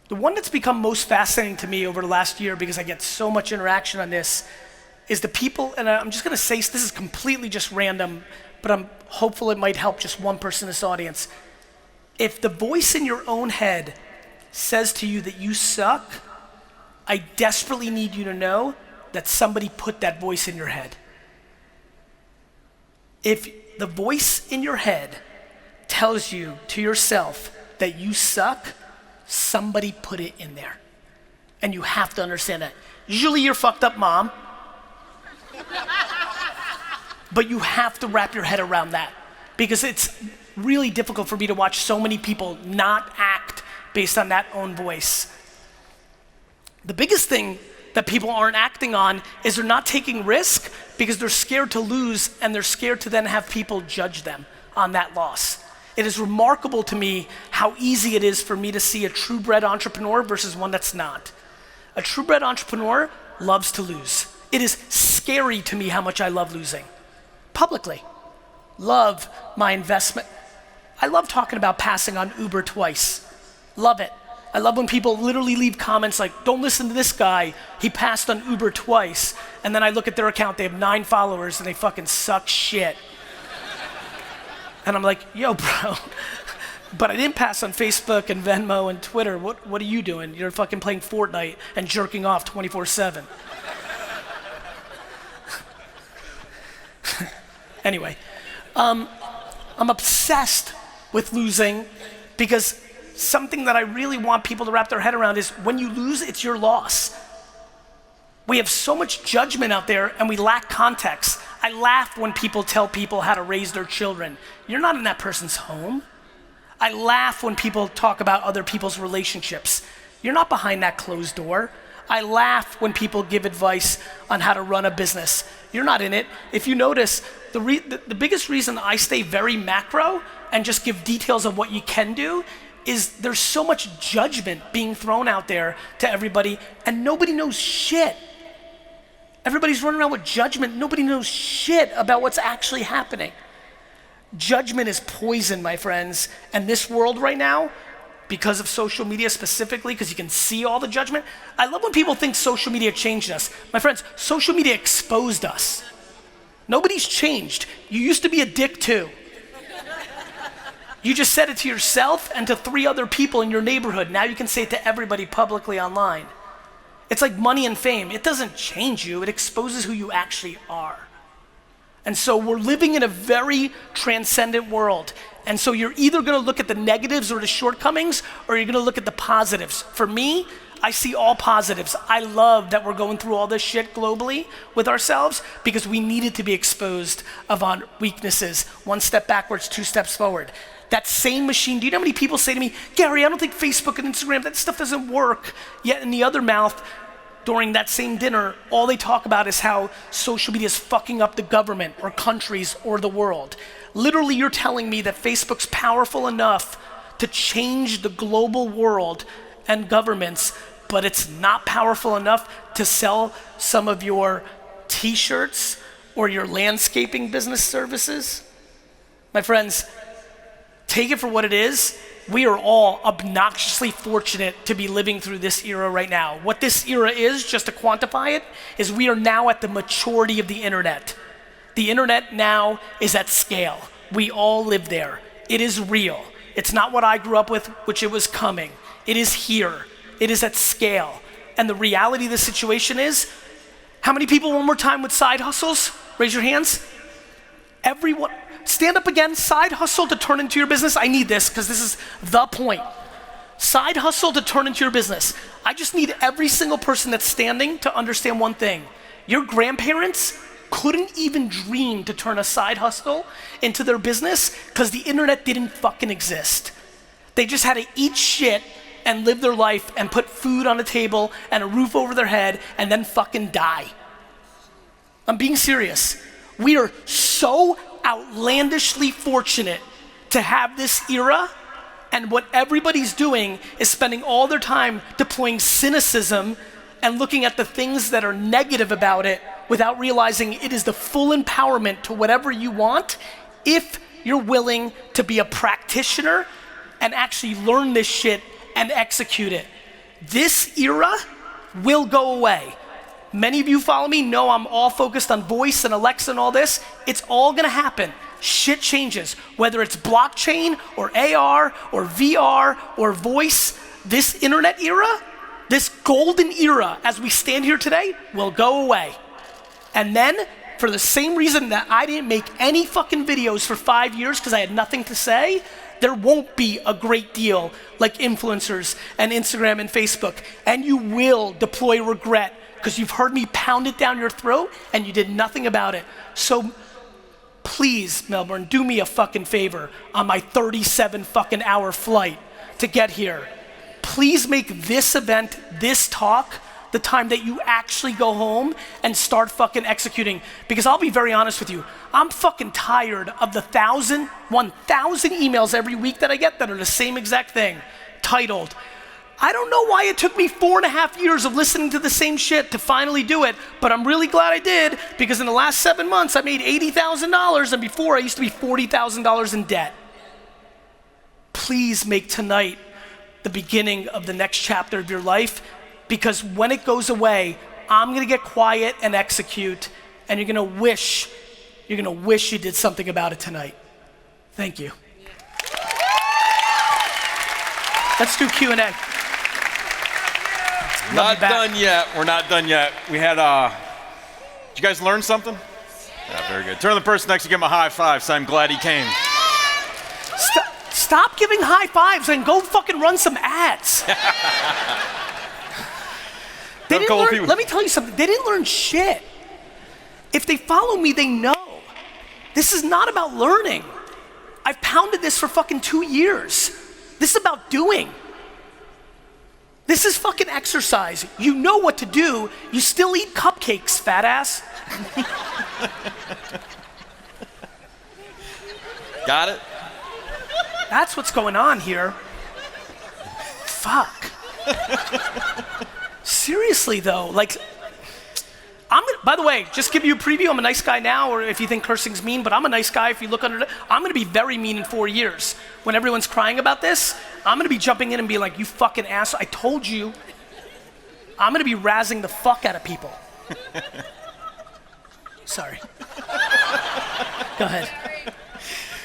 The one that's become most fascinating to me over the last year, because I get so much interaction on this, is the people, and I'm just gonna say, this is completely just random, but I'm hopeful it might help just one person in this audience. If the voice in your own head says to you that you suck, I desperately need you to know that somebody put that voice in your head. If the voice in your head tells you to yourself that you suck, somebody put it in there. And you have to understand that. Usually your fucked up mom, but you have to wrap your head around that, because it's really difficult for me to watch so many people not act based on that own voice. The biggest thing that people aren't acting on is they're not taking risk because they're scared to lose, and they're scared to then have people judge them on that loss. It is remarkable to me how easy it is for me to see a true-bred entrepreneur versus one that's not. A true-bred entrepreneur loves to lose. It is scary to me how much I love losing. Publicly. Love my investment. I love talking about passing on Uber twice. Love it. I love when people literally leave comments like, don't listen to this guy, he passed on Uber twice. And then I look at their account, they have 9 followers and they fucking suck shit. And I'm like, yo, bro, but I didn't pass on Facebook and Venmo and Twitter. What are you doing? You're fucking playing Fortnite and jerking off 24/7. Anyway, I'm obsessed with losing, because something that I really want people to wrap their head around is when you lose, it's your loss. We have so much judgment out there and we lack context. I laugh when people tell people how to raise their children. You're not in that person's home. I laugh when people talk about other people's relationships. You're not behind that closed door. I laugh when people give advice on how to run a business. You're not in it. If you notice, the biggest reason I stay very macro and just give details of what you can do is there's so much judgment being thrown out there to everybody, and nobody knows shit. Everybody's running around with judgment. Nobody knows shit about what's actually happening. Judgment is poison, my friends. And this world right now, because of social media specifically, because you can see all the judgment. I love when people think social media changed us. My friends, social media exposed us. Nobody's changed. You used to be a dick too. You just said it to yourself and to 3 other people in your neighborhood. Now you can say it to everybody publicly online. It's like money and fame. It doesn't change you. It exposes who you actually are. And so we're living in a very transcendent world. And so you're either gonna look at the negatives or the shortcomings, or you're gonna look at the positives. For me, I see all positives. I love that we're going through all this shit globally with ourselves, because we needed to be exposed of our weaknesses. 1 step backwards, 2 steps forward. That same machine, do you know how many people say to me, Gary, I don't think Facebook and Instagram, that stuff doesn't work. Yet in the other mouth, during that same dinner, all they talk about is how social media is fucking up the government or countries or the world. Literally, you're telling me that Facebook's powerful enough to change the global world and governments, but it's not powerful enough to sell some of your t-shirts or your landscaping business services? My friends, take it for what it is. We are all obnoxiously fortunate to be living through this era right now. What this era is, just to quantify it, is we are now at the maturity of the internet. The internet now is at scale. We all live there. It is real. It's not what I grew up with, which it was coming. It is here. It is at scale. And the reality of the situation is, how many people, one more time, with side hustles? Raise your hands. Everyone. Stand up again. Side hustle to turn into your business. I need this because this is the point. Side hustle to turn into your business. I just need every single person that's standing to understand one thing. Your grandparents couldn't even dream to turn a side hustle into their business because the internet didn't fucking exist. They just had to eat shit and live their life and put food on the table and a roof over their head and then fucking die. I'm being serious. We are so outlandishly fortunate to have this era, and what everybody's doing is spending all their time deploying cynicism and looking at the things that are negative about it without realizing it is the full empowerment to whatever you want if you're willing to be a practitioner and actually learn this shit and execute it. This era will go away. Many of you follow me know I'm all focused on voice and Alexa and all this. It's all gonna happen. Shit changes. Whether it's blockchain or AR or VR or voice, this internet era, this golden era as we stand here today will go away. And then, for the same reason that I didn't make any fucking videos for 5 years because I had nothing to say, there won't be a great deal like influencers and Instagram and Facebook. And you will deploy regret because you've heard me pound it down your throat and you did nothing about it. So please, Melbourne, do me a fucking favor on my 37 fucking hour flight to get here. Please make this event, this talk, the time that you actually go home and start fucking executing. Because I'll be very honest with you, I'm fucking tired of the 1,000 emails every week that I get that are the same exact thing, titled, I don't know why it took me 4.5 years of listening to the same shit to finally do it, but I'm really glad I did, because in the last 7 months I made $80,000, and before I used to be $40,000 in debt. Please make tonight the beginning of the next chapter of your life, because when it goes away, I'm gonna get quiet and execute, and you're gonna wish you did something about it tonight. Thank you. Let's do Q&A. Not done yet. We're not done yet. We had, did you guys learn something? Yeah, very good. Turn to the person next to give him a high five, so I'm glad he came. Stop giving high fives and go fucking run some ads. They didn't learn, let me tell you something, they didn't learn shit. If they follow me, they know. This is not about learning. I've pounded this for fucking 2 years. This is about doing. This is fucking exercise. You know what to do, you still eat cupcakes, fat ass. Got it? That's what's going on here. Fuck. Seriously though, like, by the way, just give you a preview, I'm a nice guy now, or if you think cursing's mean, but I'm a nice guy if you look under it. I'm gonna be very mean in 4 years. When everyone's crying about this, I'm gonna be jumping in and be like, you fucking asshole, I told you. I'm gonna be razzing the fuck out of people. Sorry. Go ahead.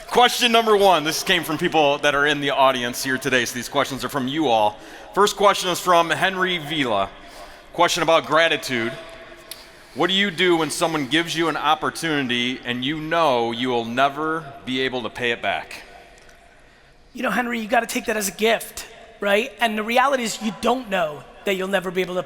Question number one. This came from people that are in the audience here today, so these questions are from you all. First question is from Henry Vila. Question about gratitude. What do you do when someone gives you an opportunity and you know you will never be able to pay it back? You know, Henry, you gotta take that as a gift, right? And the reality is you don't know that you'll never be able to,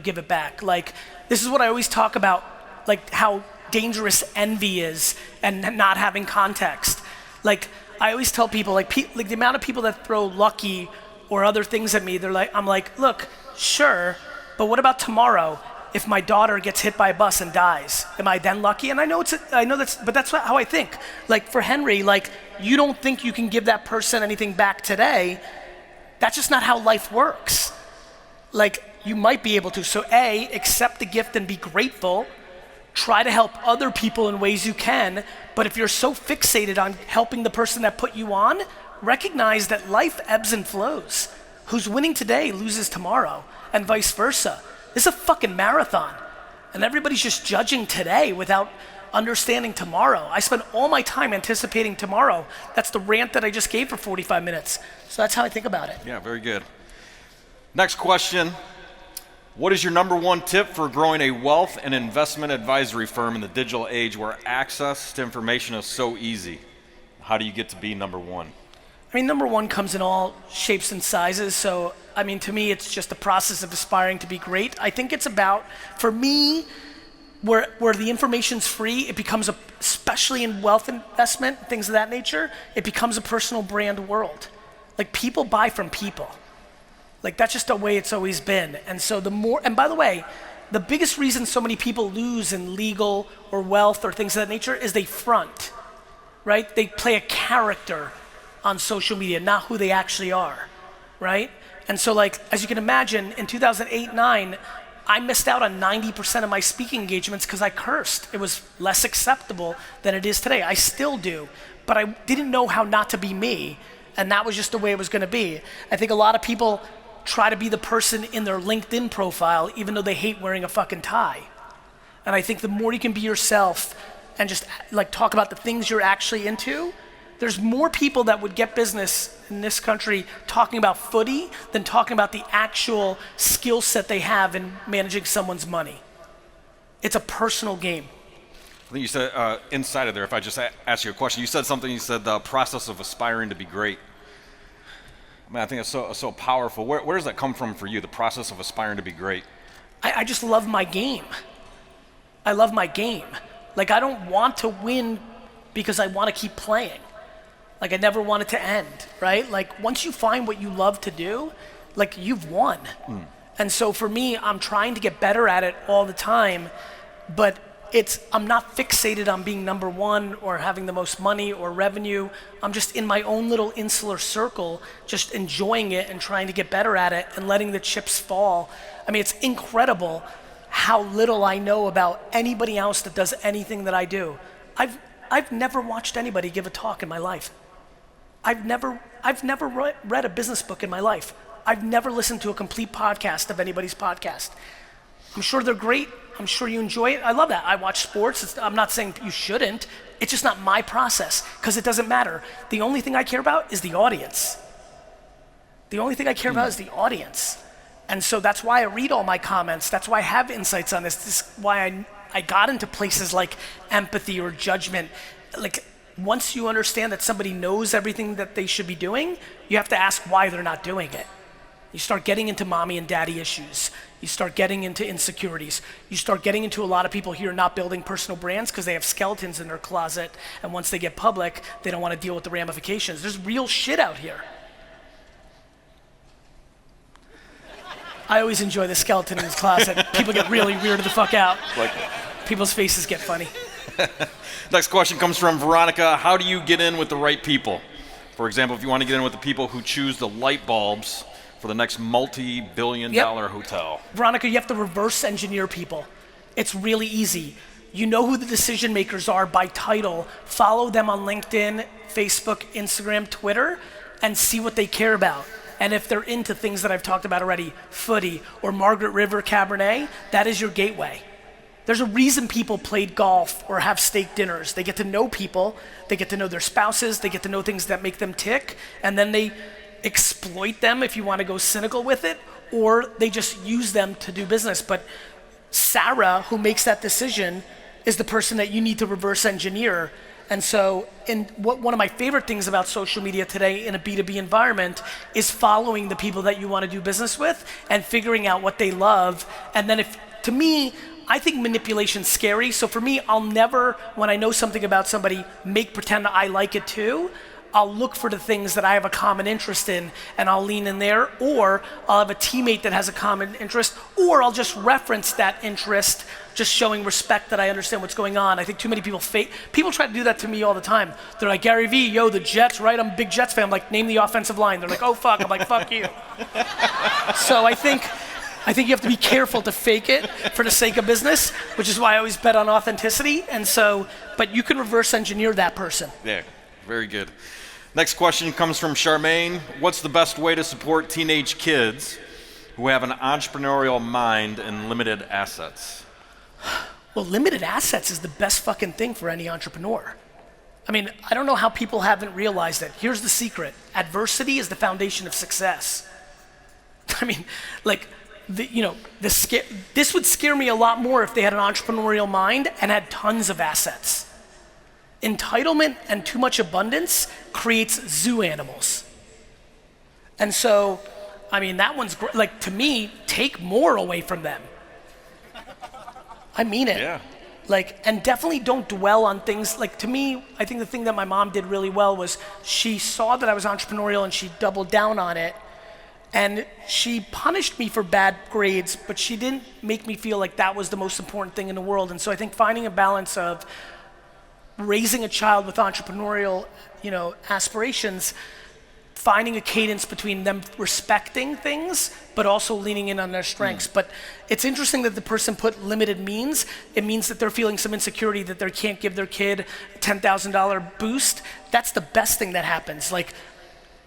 give it back. Like, this is what I always talk about, like how dangerous envy is and not having context. Like, I always tell people, like the amount of people that throw lucky or other things at me, I'm like, look, sure, but what about tomorrow? If my daughter gets hit by a bus and dies, am I then lucky? And but that's how I think. Like for Henry, like you don't think you can give that person anything back today. That's just not how life works. Like you might be able to. So A, accept the gift and be grateful. Try to help other people in ways you can. But if you're so fixated on helping the person that put you on, recognize that life ebbs and flows. Who's winning today loses tomorrow, and vice versa. This is a fucking marathon, and everybody's just judging today without understanding tomorrow. I spend all my time anticipating tomorrow. That's the rant that I just gave for 45 minutes. So that's how I think about it. Yeah, very good. Next question. What is your number one tip for growing a wealth and investment advisory firm in the digital age where access to information is so easy? How do you get to be number one? I mean, number one comes in all shapes and sizes. So, I mean, to me, it's just the process of aspiring to be great. I think it's about, for me, where the information's free, it becomes especially in wealth investment, things of that nature, it becomes a personal brand world. Like people buy from people. Like that's just the way it's always been. And so and by the way, the biggest reason so many people lose in legal or wealth or things of that nature is they front, right? They play a character on social media, not who they actually are, right? And so like, as you can imagine, in 2008-9, I missed out on 90% of my speaking engagements because I cursed. It was less acceptable than it is today. I still do, but I didn't know how not to be me, and that was just the way it was gonna be. I think a lot of people try to be the person in their LinkedIn profile, even though they hate wearing a fucking tie. And I think the more you can be yourself and just like talk about the things you're actually into, there's more people that would get business in this country talking about footy than talking about the actual skill set they have in managing someone's money. It's a personal game. I think you said inside of there, if I just ask you a question, you said something, you said the process of aspiring to be great. I mean, I think it's so powerful. Where does that come from for you, the process of aspiring to be great? I just love my game. I love my game. Like, I don't want to win because I want to keep playing. Like, I never want it to end, right? Like, once you find what you love to do, like, you've won. And so for me, I'm trying to get better at it all the time, but I'm not fixated on being number one or having the most money or revenue. I'm just in my own little insular circle, just enjoying it and trying to get better at it and letting the chips fall. I mean, it's incredible how little I know about anybody else that does anything that I do. I've never watched anybody give a talk in my life. I've never read a business book in my life. I've never listened to a complete podcast of anybody's podcast. I'm sure they're great. I'm sure you enjoy it. I love that. I watch sports. I'm not saying you shouldn't. It's just not my process because it doesn't matter. The only thing I care about is the audience. The only thing I care about is the audience. And so that's why I read all my comments. That's why I have insights on this. This is why I got into places like empathy or judgment. Like, once you understand that somebody knows everything that they should be doing, you have to ask why they're not doing it. You start getting into mommy and daddy issues. You start getting into insecurities. You start getting into a lot of people here not building personal brands because they have skeletons in their closet, and once they get public, they don't want to deal with the ramifications. There's real shit out here. I always enjoy the skeleton in his closet. People get really weirded the fuck out. People's faces get funny. Next question comes from Veronica. How do you get in with the right people? For example, if you want to get in with the people who choose the light bulbs for the next multi-billion-dollar hotel. Veronica, you have to reverse engineer people. It's really easy. You know who the decision makers are by title. Follow them on LinkedIn, Facebook, Instagram, Twitter, and see what they care about. And if they're into things that I've talked about already, footy or Margaret River Cabernet, that is your gateway. There's a reason people played golf or have steak dinners. They get to know people, they get to know their spouses, they get to know things that make them tick, and then they exploit them if you want to go cynical with it, or they just use them to do business. But Sarah, who makes that decision, is the person that you need to reverse engineer. And so one of my favorite things about social media today in a B2B environment is following the people that you want to do business with and figuring out what they love. And then to me, I think manipulation's scary. So for me, I'll never, when I know something about somebody, make pretend I like it too. I'll look for the things that I have a common interest in and I'll lean in there, or I'll have a teammate that has a common interest, or I'll just reference that interest, just showing respect that I understand what's going on. I think too many people people try to do that to me all the time. They're like, GaryVee, yo, the Jets, right? I'm a big Jets fan. I'm like, name the offensive line. They're like, oh, fuck. I'm like, fuck you. So I think you have to be careful to fake it for the sake of business, which is why I always bet on authenticity. And so, but you can reverse engineer that person. Yeah, very good. Next question comes from Charmaine. What's the best way to support teenage kids who have an entrepreneurial mind and limited assets? Well, limited assets is the best fucking thing for any entrepreneur. I mean, I don't know how people haven't realized it. Here's the secret. Adversity is the foundation of success. I mean, like, this would scare me a lot more if they had an entrepreneurial mind and had tons of assets. Entitlement and too much abundance creates zoo animals. And so, I mean, that one's great. Like, to me, take more away from them. I mean it. Yeah. Like, and definitely don't dwell on things. Like, to me, I think the thing that my mom did really well was she saw that I was entrepreneurial and she doubled down on it. And she punished me for bad grades, but she didn't make me feel like that was the most important thing in the world. And so I think finding a balance of raising a child with entrepreneurial, aspirations, finding a cadence between them respecting things, but also leaning in on their strengths. But it's interesting that the person put limited means. It means that they're feeling some insecurity that they can't give their kid a $10,000 boost. That's the best thing that happens. Like,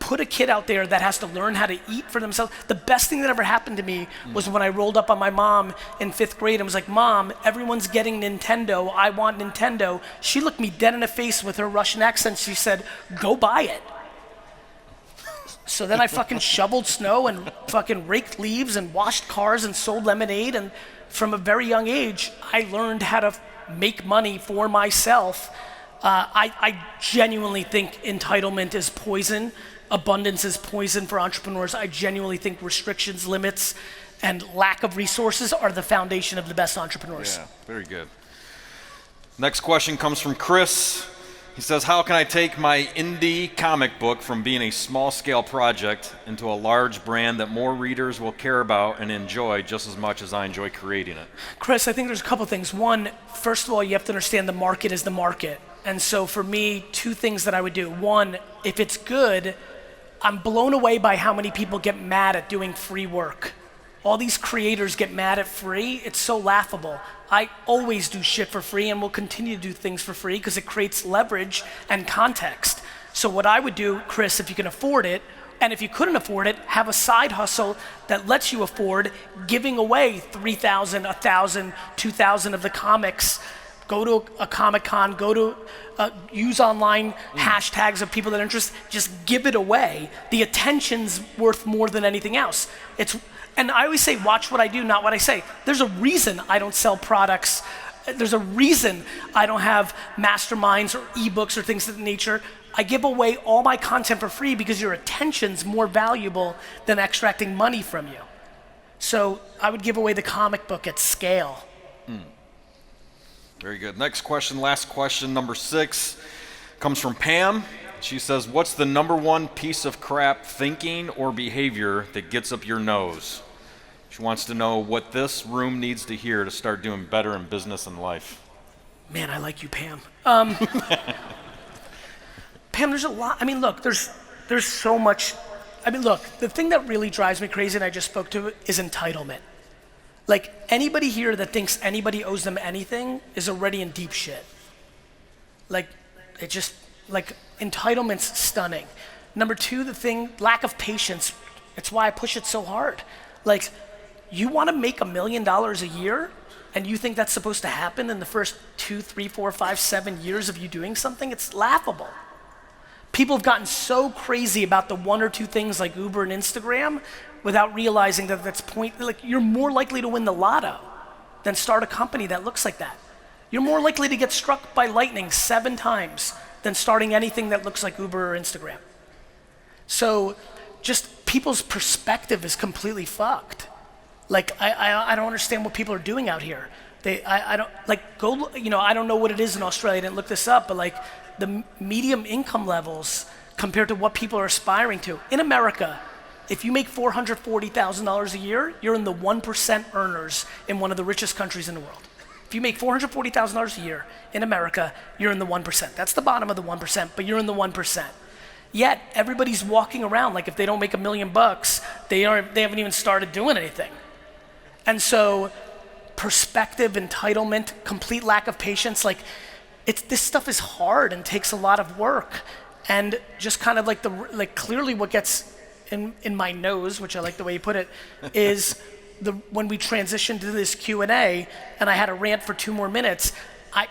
put a kid out there that has to learn how to eat for themselves. The best thing that ever happened to me was when I rolled up on my mom in 5th grade and was like, Mom, everyone's getting Nintendo. I want Nintendo. She looked me dead in the face with her Russian accent. She said, go buy it. So then I fucking shoveled snow and fucking raked leaves and washed cars and sold lemonade. And from a very young age, I learned how to make money for myself. I genuinely think entitlement is poison. Abundance is poison for entrepreneurs. I genuinely think restrictions, limits, and lack of resources are the foundation of the best entrepreneurs. Yeah, very good. Next question comes from Chris. He says, how can I take my indie comic book from being a small-scale project into a large brand that more readers will care about and enjoy just as much as I enjoy creating it? Chris, I think there's a couple things. One, first of all, you have to understand the market is the market. And so for me, 2 things that I would do. One, if it's good, I'm blown away by how many people get mad at doing free work. All these creators get mad at free. It's so laughable. I always do shit for free and will continue to do things for free because it creates leverage and context. So what I would do, Chris, if you can afford it, and if you couldn't afford it, have a side hustle that lets you afford giving away 3,000, 1,000, 2,000 of the comics. Go to a Comic-Con, go to use online hashtags of people that are interested, just give it away. The attention's worth more than anything else. And I always say, watch what I do, not what I say. There's a reason I don't sell products. There's a reason I don't have masterminds or ebooks or things of that nature. I give away all my content for free because your attention's more valuable than extracting money from you. So I would give away the comic book at scale. Very good. Next question, last question, number 6, comes from Pam. She says, what's the number 1 piece of crap thinking or behavior that gets up your nose? She wants to know what this room needs to hear to start doing better in business and life. Man, I like you, Pam. Pam, there's a lot. I mean, look, there's so much. I mean, look, the thing that really drives me crazy, and I just spoke to it, is entitlement. Like, anybody here that thinks anybody owes them anything is already in deep shit. Like, entitlement's stunning. Number 2, the thing, lack of patience. It's why I push it so hard. Like, you wanna make $1 million a year, and you think that's supposed to happen in the first 2, 3, 4, 5, 7 years of you doing something? It's laughable. People have gotten so crazy about the 1 or 2 things like Uber and Instagram without realizing that that's like, you're more likely to win the lotto than start a company that looks like that. You're more likely to get struck by lightning 7 times than starting anything that looks like Uber or Instagram. So just people's perspective is completely fucked. Like, I don't understand what people are doing out here. I don't, like, go, you know, I don't know what it is in Australia, I didn't look this up, but like the medium income levels compared to what people are aspiring to. In America, if you make $440,000 a year, you're in the 1% earners in one of the richest countries in the world. If you make $440,000 a year in America, you're in the 1%. That's the bottom of the 1%, but you're in the 1%. Yet everybody's walking around like if they don't make $1 million, they haven't even started doing anything. And so perspective, entitlement, complete lack of patience, like this stuff is hard and takes a lot of work. And just kind of like clearly what gets in my nose, which I like the way you put it, is when we transitioned to this Q&A and I had a rant for 2 more minutes, I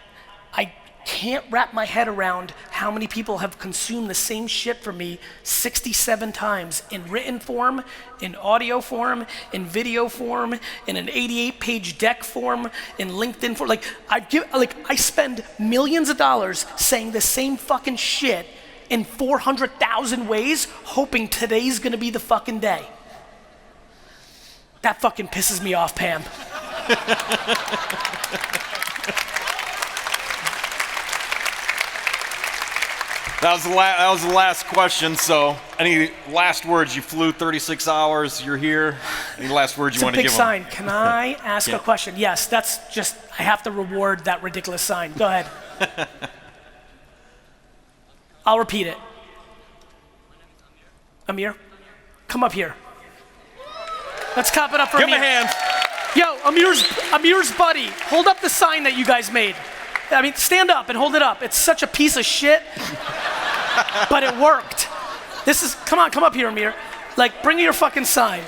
can't wrap my head around how many people have consumed the same shit from me 67 times in written form, in audio form, in video form, in an 88-page deck form, in LinkedIn form. I spend millions of dollars saying the same fucking shit in 400,000 ways, hoping today's gonna be the fucking day. That fucking pisses me off, Pam. That was the last question, so any last words? You flew 36 hours, you're here. Any last words you want to give them? It's a big sign. Can I ask a question? Yes, that's just, I have to reward that ridiculous sign. Go ahead. I'll repeat it. Amir, come up here. Let's clap it up for Amir. Give him a hand. Yo, Amir's buddy, hold up the sign that you guys made. I mean, stand up and hold it up. It's such a piece of shit, but it worked. come on, come up here, Amir. Like, bring your fucking sign.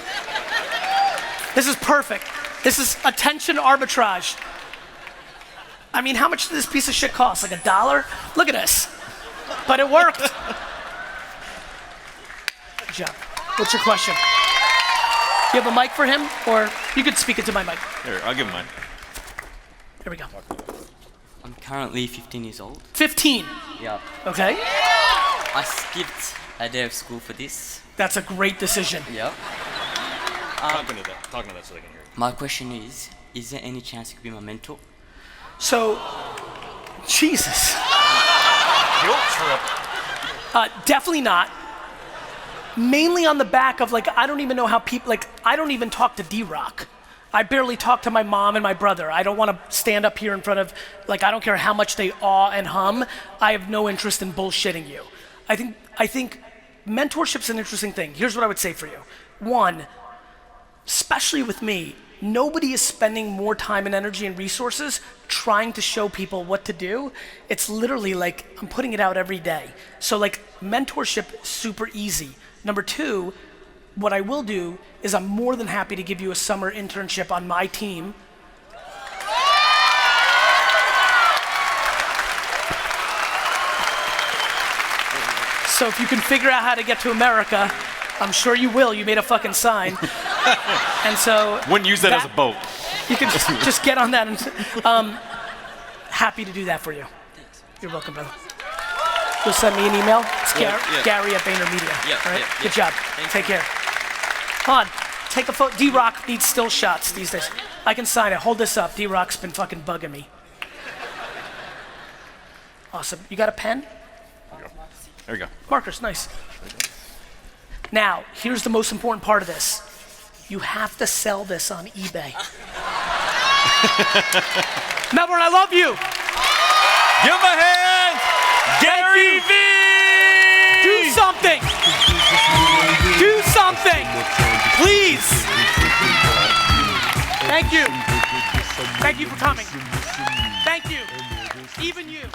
This is perfect. This is attention arbitrage. I mean, how much did this piece of shit cost? Like $1? Look at this. But it worked. Good job. What's your question? You have a mic for him, or you could speak it to my mic. Here, I'll give him mine. Here we go. I'm currently 15 years old. 15. Yeah. Okay. I skipped a day of school for this. That's a great decision. Yep. Talking to that so they can hear you. My question is there any chance you could be my mentor? So, Jesus. Guilt trip. Definitely not. Mainly on the back of, like, I don't even know how people, like, I don't even talk to D-Rock. I barely talk to my mom and my brother. I don't want to stand up here in front of, like, I don't care how much they awe and hum. I have no interest in bullshitting you. I think mentorship's an interesting thing. Here's what I would say for you. One, especially with me, nobody is spending more time and energy and resources trying to show people what to do. It's literally like, I'm putting it out every day. So like, mentorship, super easy. Number two, what I will do is I'm more than happy to give you a summer internship on my team. So if you can figure out how to get to America, I'm sure you will. You made a fucking sign. And so Wouldn't use that as a boat. You can just get on that. And, happy to do that for you. Thanks. You're welcome, brother. You'll send me an email. It's Yeah. Gary at VaynerMedia. Yeah, All right? yeah, Good yeah. job. Thank Take care. Hold on. Take a photo. D-Rock needs still shots these days. I can sign it. Hold this up. D-Rock's been fucking bugging me. Awesome. You got a pen? There you go. Markers, nice. Now, here's the most important part of this. You have to sell this on eBay. Melbourne, I love you. Give him a hand! GaryVee! Do something. Do something. Please. Thank you. Thank you for coming. Thank you. Even you.